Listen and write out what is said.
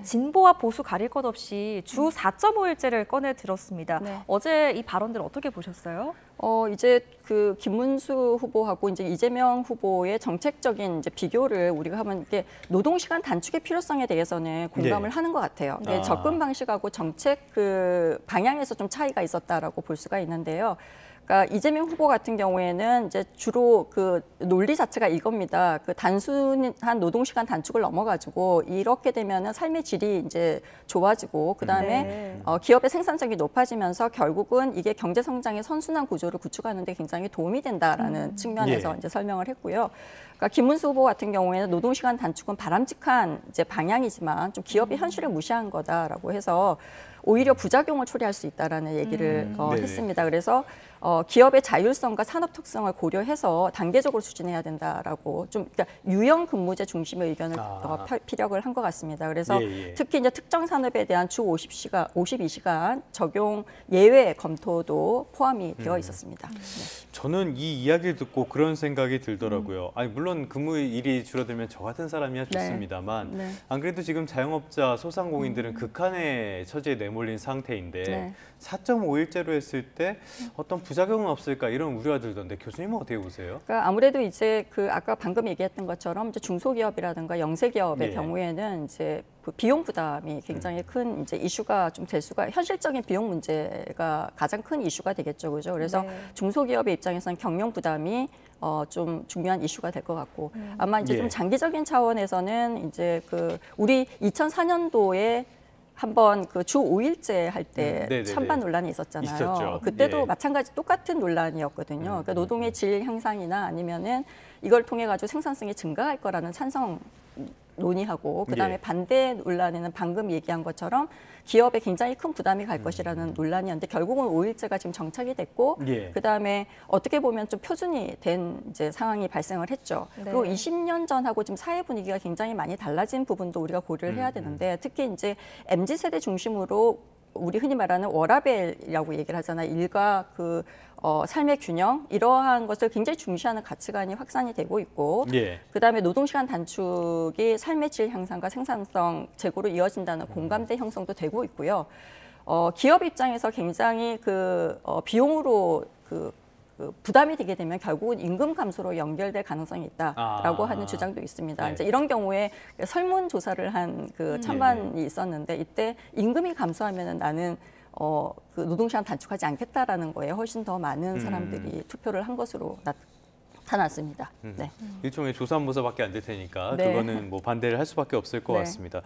진보와 보수 가릴 것 없이 주 4.5일제를 꺼내 들었습니다. 네. 어제 이 발언들 어떻게 보셨어요? 이제 그 김문수 후보하고 이제 이재명 후보의 정책적인 이제 비교를 우리가 하면 이게 노동시간 단축의 필요성에 대해서는 공감을 하는 것 같아요. 근데 접근 방식하고 정책 그 방향에서 좀 차이가 있었다라고 볼 수가 있는데요. 그러니까 이재명 후보 같은 경우에는 이제 주로 그 논리 자체가 이겁니다. 그 단순한 노동시간 단축을 넘어가지고 이렇게 되면은 삶의 질이 이제 좋아지고 그다음에 기업의 생산성이 높아지면서 결국은 이게 경제 성장의 선순환 구조를 구축하는 데 굉장히 도움이 된다라는 측면에서 이제 설명을 했고요. 그러니까 김문수 후보 같은 경우에는 노동시간 단축은 바람직한 이제 방향이지만 좀 기업의 현실을 무시한 거다라고 해서 오히려 부작용을 초래할 수 있다라는 얘기를 했습니다. 그래서 기업의 자율성과 산업 특성을 고려해서 단계적으로 추진해야 된다라고 좀 그러니까 유형 근무제 중심의 의견을 피력을 한 것 같습니다. 그래서 특히 이제 특정 산업에 대한 주 52시간 적용 예외 검토도 포함이 되어 있었습니다. 네. 저는 이 이야기를 듣고 그런 생각이 들더라고요. 아니 물론 근무일이 줄어들면 저 같은 사람이야 좋습니다만 안 그래도 지금 자영업자 소상공인들은 극한의 처지에 내몰린 상태인데 4.5일제로 했을 때 어떤 부작용은 없을까 이런 우려가 들던데 교수님은 어떻게 보세요? 그러니까 아무래도 이제 그 아까 방금 얘기했던 것처럼 이제 중소기업이라든가 영세기업의 경우에는 이제 그 비용 부담이 굉장히 큰 이제 이슈가 좀 될 수가 현실적인 비용 문제가 가장 큰 이슈가 되겠죠, 그죠? 그래서 중소기업의 입장에서는 경영 부담이 좀 중요한 이슈가 될 것 같고 아마 이제 좀 장기적인 차원에서는 이제 그 우리 2004년도에 한번 그 주 5일제 할 때 찬반 논란이 있었잖아요. 있었죠. 그때도 마찬가지 똑같은 논란이었거든요. 그러니까 노동의 질 향상이나 아니면은 이걸 통해 가지고 생산성이 증가할 거라는 찬성 논의하고 그다음에 반대 논란에는 방금 얘기한 것처럼 기업에 굉장히 큰 부담이 갈 것이라는 논란이었는데 결국은 5일제가 지금 정착이 됐고 그다음에 어떻게 보면 좀 표준이 된 이제 상황이 발생을 했죠. 그리고 20년 전하고 지금 사회 분위기가 굉장히 많이 달라진 부분도 우리가 고려를 해야 되는데 특히 이제 MZ 세대 중심으로 우리 흔히 말하는 워라밸이라고 얘기를 하잖아요. 일과 그 삶의 균형 이러한 것을 굉장히 중시하는 가치관이 확산이 되고 있고 그다음에 노동시간 단축이 삶의 질 향상과 생산성 제고로 이어진다는 공감대 형성도 되고 있고요. 기업 입장에서 굉장히 그 비용으로 그 부담이 되게 되면 결국은 임금 감소로 연결될 가능성이 있다라고 하는 주장도 있습니다. 이제 이런 경우에 설문 조사를 한 그 찬반이 있었는데 이때 임금이 감소하면은 나는 그 노동시간 단축하지 않겠다라는 거에 훨씬 더 많은 사람들이 투표를 한 것으로 나타났습니다. 일종의 조사모사밖에 안 될 테니까 그거는 뭐 반대를 할 수밖에 없을 것 같습니다.